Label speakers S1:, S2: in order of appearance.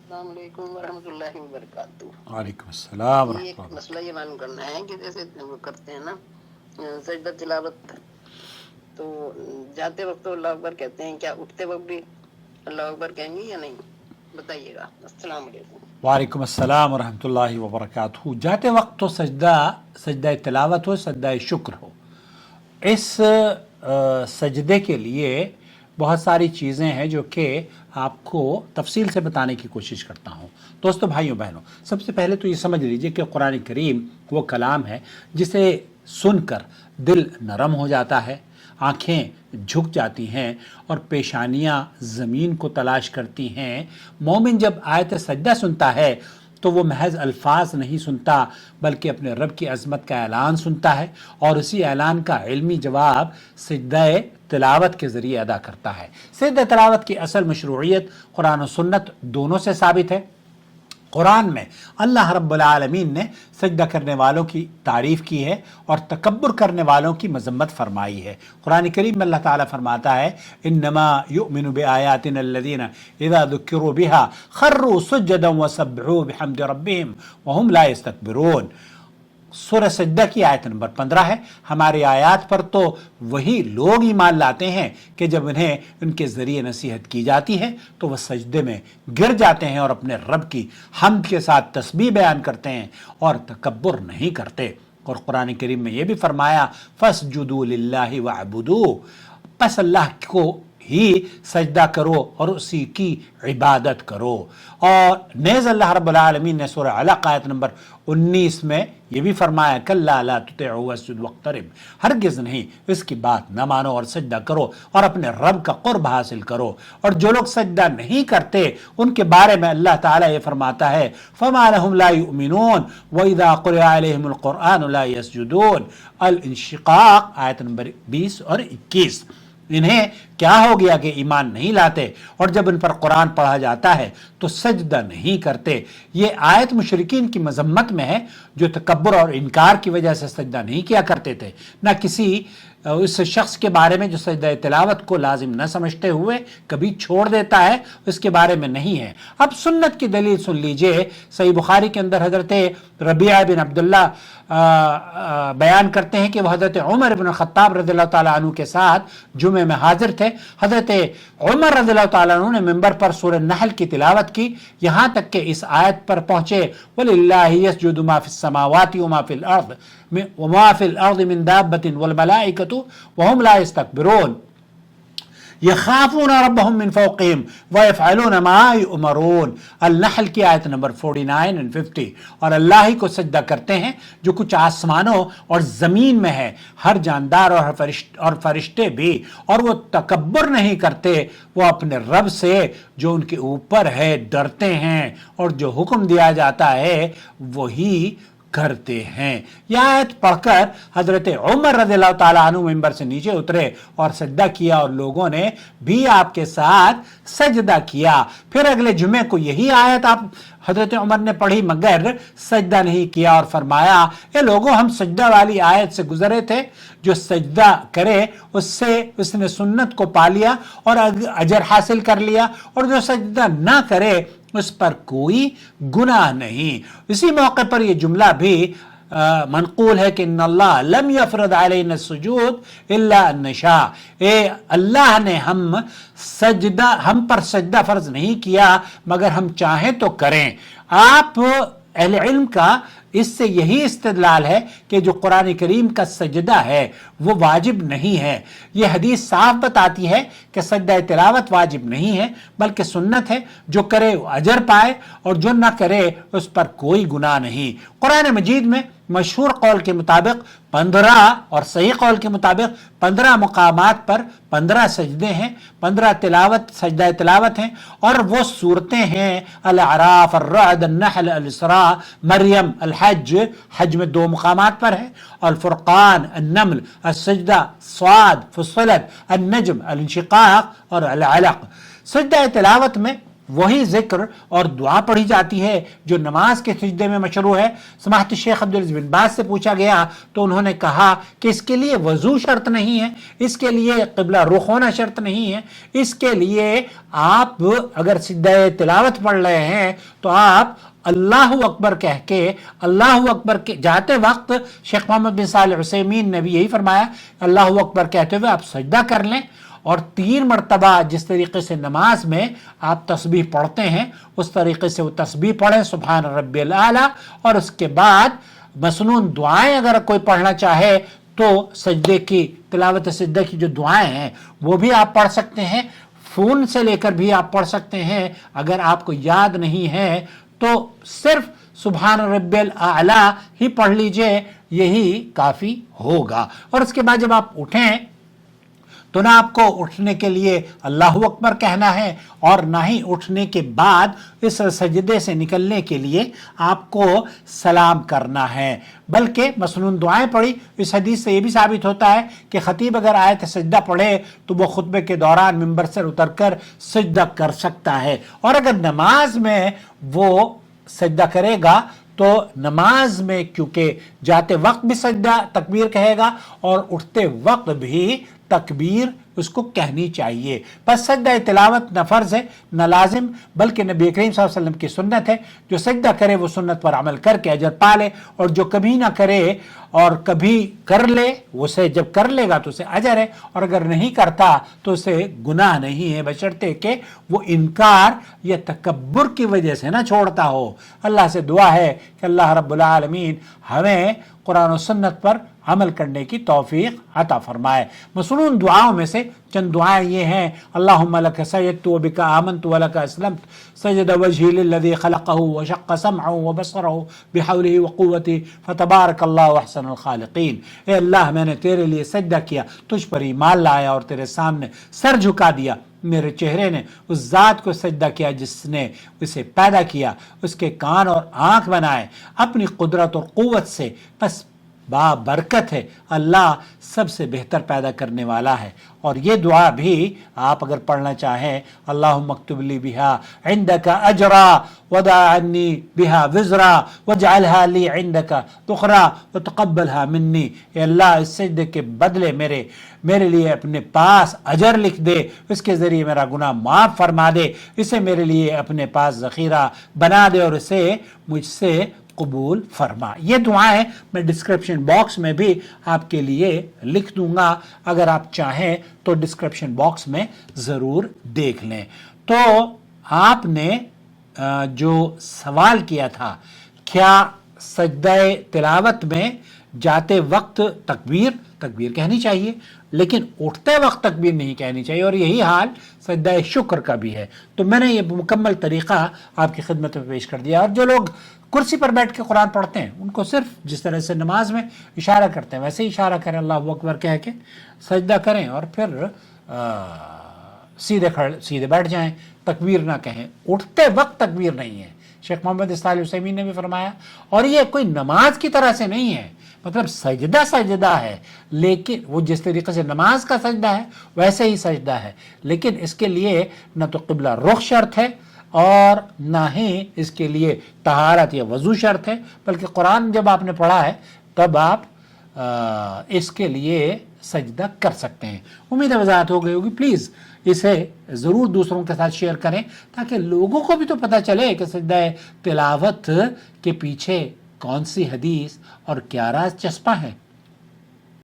S1: السلام علیکم ورحمۃ اللہ وبرکاتہ۔
S2: وعلیکم السلام
S1: یہ ایک
S2: ورحمۃ اللہ۔
S1: مسئلہ یہ معلوم کرنا ہے کہ جیسے وہ کرتے ہیں نا سجدہ تلاوت، تو جاتے وقت تو اللہ اکبر کہتے ہیں، کیا اٹھتے وقت بھی اللہ اکبر کہیں گے یا نہیں؟ بتائیے گا۔ السلام علیکم۔
S2: وعلیکم السلام ورحمۃ اللہ وبرکاتہ۔ جاتے وقت تو سجدہ تلاوت ہو، سجدہ شکر ہو، اس سجدے کے لیے بہت ساری چیزیں ہیں جو کہ آپ کو تفصیل سے بتانے کی کوشش کرتا ہوں۔ دوستو، بھائیوں بہنوں، سب سے پہلے تو یہ سمجھ لیجئے کہ قرآن کریم وہ کلام ہے جسے سن کر دل نرم ہو جاتا ہے، آنکھیں جھک جاتی ہیں اور پیشانیاں زمین کو تلاش کرتی ہیں۔ مومن جب آیت سجدہ سنتا ہے تو وہ محض الفاظ نہیں سنتا، بلکہ اپنے رب کی عظمت کا اعلان سنتا ہے، اور اسی اعلان کا علمی جواب سجدہ تلاوت کے ذریعے ادا کرتا ہے۔ سجدہ تلاوت کی اصل مشروعیت قرآن و سنت دونوں سے ثابت ہے۔ قرآن میں اللہ رب العالمین نے سجدہ کرنے والوں کی تعریف کی ہے اور تکبر کرنے والوں کی مذمت فرمائی ہے۔ قرآن کریم میں اللہ تعالیٰ فرماتا ہے انما یؤمن بآیاتنا الذین اذا ذکروا بها خروا سجدا وسبحوا بحمد ربهم وهم لا یستکبرون۔ سورہ سجدہ کی آیت نمبر 15 ہے۔ ہماری آیات پر تو وہی لوگ ایمان لاتے ہیں کہ جب انہیں ان کے ذریعے نصیحت کی جاتی ہے تو وہ سجدے میں گر جاتے ہیں اور اپنے رب کی حمد کے ساتھ تسبیح بیان کرتے ہیں اور تکبر نہیں کرتے۔ اور قرآن کریم میں یہ بھی فرمایا فَاسْجُدُوا لِلَّهِ وَاعْبُدُوا، پس اللہ کو ہی سجدہ کرو اور اسی کی عبادت کرو۔ اور نیز اللہ رب العالمین نے سورہ علق آیت نمبر 19 میں یہ بھی فرمایا کَلَّا لَا تُطِعْهُ وَاسْجُدْ وَاقْتَرِب، ہرگز نہیں اس کی بات نہ مانو اور سجدہ کرو اور اپنے رب کا قرب حاصل کرو۔ اور جو لوگ سجدہ نہیں کرتے ان کے بارے میں اللہ تعالیٰ یہ فرماتا ہے فَمَا لَهُمْ لَا يُؤْمِنُونَ وَإِذَا قُرِئَ عَلَيْهِمُ الْقُرْآنُ لَا يَسْجُدُونَ، الانشقاق آیت نمبر 20 اور 21۔ انہیں کیا ہو گیا کہ ایمان نہیں لاتے اور جب ان پر قرآن پڑھا جاتا ہے تو سجدہ نہیں کرتے۔ یہ آیت مشرکین کی مذمت میں ہے جو تکبر اور انکار کی وجہ سے سجدہ نہیں کیا کرتے تھے، نہ کسی اس شخص کے بارے میں جو سجدہ تلاوت کو لازم نہ سمجھتے ہوئے کبھی چھوڑ دیتا ہے، اس کے بارے میں نہیں ہے۔ اب سنت کی دلیل سن لیجئے۔ صحیح بخاری کے اندر حضرت ربیعہ بن عبداللہ بیان کرتے ہیں کہ وہ حضرت عمر بن خطاب رضی اللہ تعالیٰ عنہ کے ساتھ جمعے میں حاضر تھے۔ حضرت عمر رضی اللہ تعالیٰ عنہ نے ممبر پر سورہ نحل کی تلاوت کی، یہاں تک کہ اس آیت پر پہنچے وَلِلَّهِ يَسْجُدُ مَا فِي السَّمَاوَاتِ وَمَا فِي الْأَرْضِ مِن دَابَّةٍ وَالْمَلَائِكَةُ وَهُمْ لَا يَسْتَكْبِرُونَ يخافون ربهم من فوقهم ويفعلون ما يؤمرون، النحل کی آیت نمبر 49 اور 50۔ اور اللہ ہی کو سجدہ کرتے ہیں جو کچھ آسمانوں اور زمین میں ہے، ہر جاندار اور فرشتے بھی، اور وہ تکبر نہیں کرتے، وہ اپنے رب سے جو ان کے اوپر ہے ڈرتے ہیں اور جو حکم دیا جاتا ہے وہی کرتے ہیں۔ یہ آیت پڑھ کر حضرت عمر رضی اللہ تعالیٰ عنہ ممبر سے نیچے اترے اور سجدہ کیا، اور لوگوں نے بھی آپ کے ساتھ سجدہ کیا۔ پھر اگلے جمعے کو یہی آیت آپ حضرت عمر نے پڑھی مگر سجدہ نہیں کیا، اور فرمایا اے لوگوں، ہم سجدہ والی آیت سے گزرے تھے، جو سجدہ کرے اس نے سنت کو پا لیا اور اجر حاصل کر لیا، اور جو سجدہ نہ کرے اس پر کوئی گناہ نہیں۔ اسی موقع پر یہ جملہ بھی منقول ہے کہ ان اللہ لم یفرض علینا السجود الا ان نشاء، اے اللہ نے ہم پر سجدہ فرض نہیں کیا مگر ہم چاہیں تو کریں۔ آپ اہل علم کا اس سے یہی استدلال ہے کہ جو قرآن کریم کا سجدہ ہے وہ واجب نہیں ہے۔ یہ حدیث صاف بتاتی ہے کہ سجدہ تلاوت واجب نہیں ہے بلکہ سنت ہے، جو کرے وہ اجر پائے اور جو نہ کرے اس پر کوئی گناہ نہیں۔ قرآن مجید میں مشہور قول کے مطابق 15 اور صحیح قول کے مطابق 15 مقامات پر 15 سجدے ہیں، 15 سجدہ تلاوت ہیں، اور وہ صورتیں ہیں الاعراف، الرعد، النحل، الاسراء، مریم، الحج، حج میں 2 مقامات پر ہے، الفرقان، النمل، السجدہ، صاد، فصلت، النجم، الانشقاق اور العلق۔ سجدہ تلاوت میں وہی ذکر اور دعا پڑھی جاتی ہے جو نماز کے سجدے میں مشروع ہے۔ سماحت شیخ عبدالعزیز بن باز سے پوچھا گیا تو انہوں نے کہا کہ اس کے لیے وضو شرط نہیں ہے، اس کے لیے قبلہ رخ ہونا شرط نہیں ہے، اس کے لیے آپ اگر سجدہ تلاوت پڑھ رہے ہیں تو آپ اللہ اکبر کہہ کے اللہ اکبر کے جاتے وقت شیخ محمد بن صالح عثیمین نے بھی یہی فرمایا، اللہ اکبر کہتے ہوئے آپ سجدہ کر لیں، اور 3 مرتبہ جس طریقے سے نماز میں آپ تسبیح پڑھتے ہیں اس طریقے سے وہ تسبیح پڑھیں سبحان ربی الاعلیٰ، اور اس کے بعد مسنون دعائیں اگر کوئی پڑھنا چاہے تو سجدے کی تلاوت سجدے کی جو دعائیں ہیں وہ بھی آپ پڑھ سکتے ہیں، فون سے لے کر بھی آپ پڑھ سکتے ہیں۔ اگر آپ کو یاد نہیں ہے تو صرف سبحان ربی الاعلیٰ ہی پڑھ لیجئے، یہی کافی ہوگا۔ اور اس کے بعد جب آپ اٹھیں تو نہ آپ کو اٹھنے کے لیے اللہ اکبر کہنا ہے اور نہ ہی اٹھنے کے بعد اس سجدے سے نکلنے کے لیے آپ کو سلام کرنا ہے، بلکہ مسنون دعائیں پڑھی۔ اس حدیث سے یہ بھی ثابت ہوتا ہے کہ خطیب اگر آیت سجدہ پڑھے تو وہ خطبے کے دوران ممبر سے اتر کر سجدہ کر سکتا ہے، اور اگر نماز میں وہ سجدہ کرے گا تو نماز میں کیونکہ جاتے وقت بھی سجدہ تکبیر کہے گا اور اٹھتے وقت بھی تکبیر اس کو کہنی چاہیے۔ بس سجدہ تلاوت نہ فرض ہے نہ لازم، بلکہ نبی کریم صلی اللہ علیہ وسلم کی سنت ہے، جو سجدہ کرے وہ سنت پر عمل کر کے اجر پا لے، اور جو کبھی نہ کرے اور کبھی کر لے اسے جب کر لے گا تو اسے اجر ہے، اور اگر نہیں کرتا تو اسے گناہ نہیں ہے، بشرطے کہ وہ انکار یا تکبر کی وجہ سے نہ چھوڑتا ہو۔ اللہ سے دعا ہے کہ اللہ رب العالمین ہمیں قرآن و سنت پر عمل کرنے کی توفیق عطا فرمائے۔ مسنون دعاؤں میں سے چند دعائیں یہ ہیں: اللہم لک سجدت وبک آمنت ولک اسلمت سجد وجہی للذی خلقہ وشق سمعہ وبصرہ بحولہ وقوتہ فتبارک اللہ احسن الخالقین۔ اے اللہ، میں نے تیرے لیے سجدہ کیا، تجھ پر ایمان لایا اور تیرے سامنے سر جھکا دیا۔ میرے چہرے نے اس ذات کو سجدہ کیا جس نے اسے پیدا کیا، اس کے کان اور آنکھ بنائے اپنی قدرت اور قوت سے، بس بابرکت ہے، اللہ سب سے بہتر پیدا کرنے والا ہے۔ اور یہ دعا بھی آپ اگر پڑھنا چاہیں: اللہم اکتب لی بہا عندک اجرا ودع عنی بہا وزرا واجعلها لی عندک ذخرا وتقبلها منی۔ اے اللہ، اس سجدے کے بدلے میرے لیے اپنے پاس اجر لکھ دے، اس کے ذریعے میرا گناہ معاف فرما دے، اسے میرے لیے اپنے پاس ذخیرہ بنا دے اور اسے مجھ سے قبول فرما۔ یہ دعائیں میں ڈسکرپشن باکس میں بھی آپ کے لیے لکھ دوں گا، اگر آپ چاہیں تو ڈسکرپشن باکس میں ضرور دیکھ لیں۔ تو آپ نے جو سوال کیا تھا، کیا سجدہ تلاوت میں جاتے وقت تکبیر کہنی چاہیے لیکن اٹھتے وقت تکبیر نہیں کہنی چاہیے، اور یہی حال سجدہ شکر کا بھی ہے۔ تو میں نے یہ مکمل طریقہ آپ کی خدمت میں پیش کر دیا، اور جو لوگ کرسی پر بیٹھ کے قرآن پڑھتے ہیں ان کو صرف جس طرح سے نماز میں اشارہ کرتے ہیں ویسے ہی اشارہ کریں، اللہ اکبر کہہ کے سجدہ کریں اور پھر سیدھے بیٹھ جائیں، تکبیر نہ کہیں، اٹھتے وقت تکبیر نہیں ہے۔ شیخ محمد صالح عثیمین نے بھی فرمایا، اور یہ کوئی نماز کی طرح سے نہیں ہے، مطلب سجدہ ہے، لیکن وہ جس طریقے سے نماز کا سجدہ ہے ویسے ہی سجدہ ہے، لیکن اس کے لیے نہ تو قبلہ رخ شرط ہے اور نہ ہی اس کے لیے طہارت یا وضو شرط ہے، بلکہ قرآن جب آپ نے پڑھا ہے تب آپ اس کے لیے سجدہ کر سکتے ہیں۔ امید ہے وضاحت ہو گئی ہوگی۔ پلیز اسے ضرور دوسروں کے ساتھ شیئر کریں تاکہ لوگوں کو بھی تو پتہ چلے کہ سجدہ تلاوت کے پیچھے کون سی حدیث اور کیا راز چسپاں ہے۔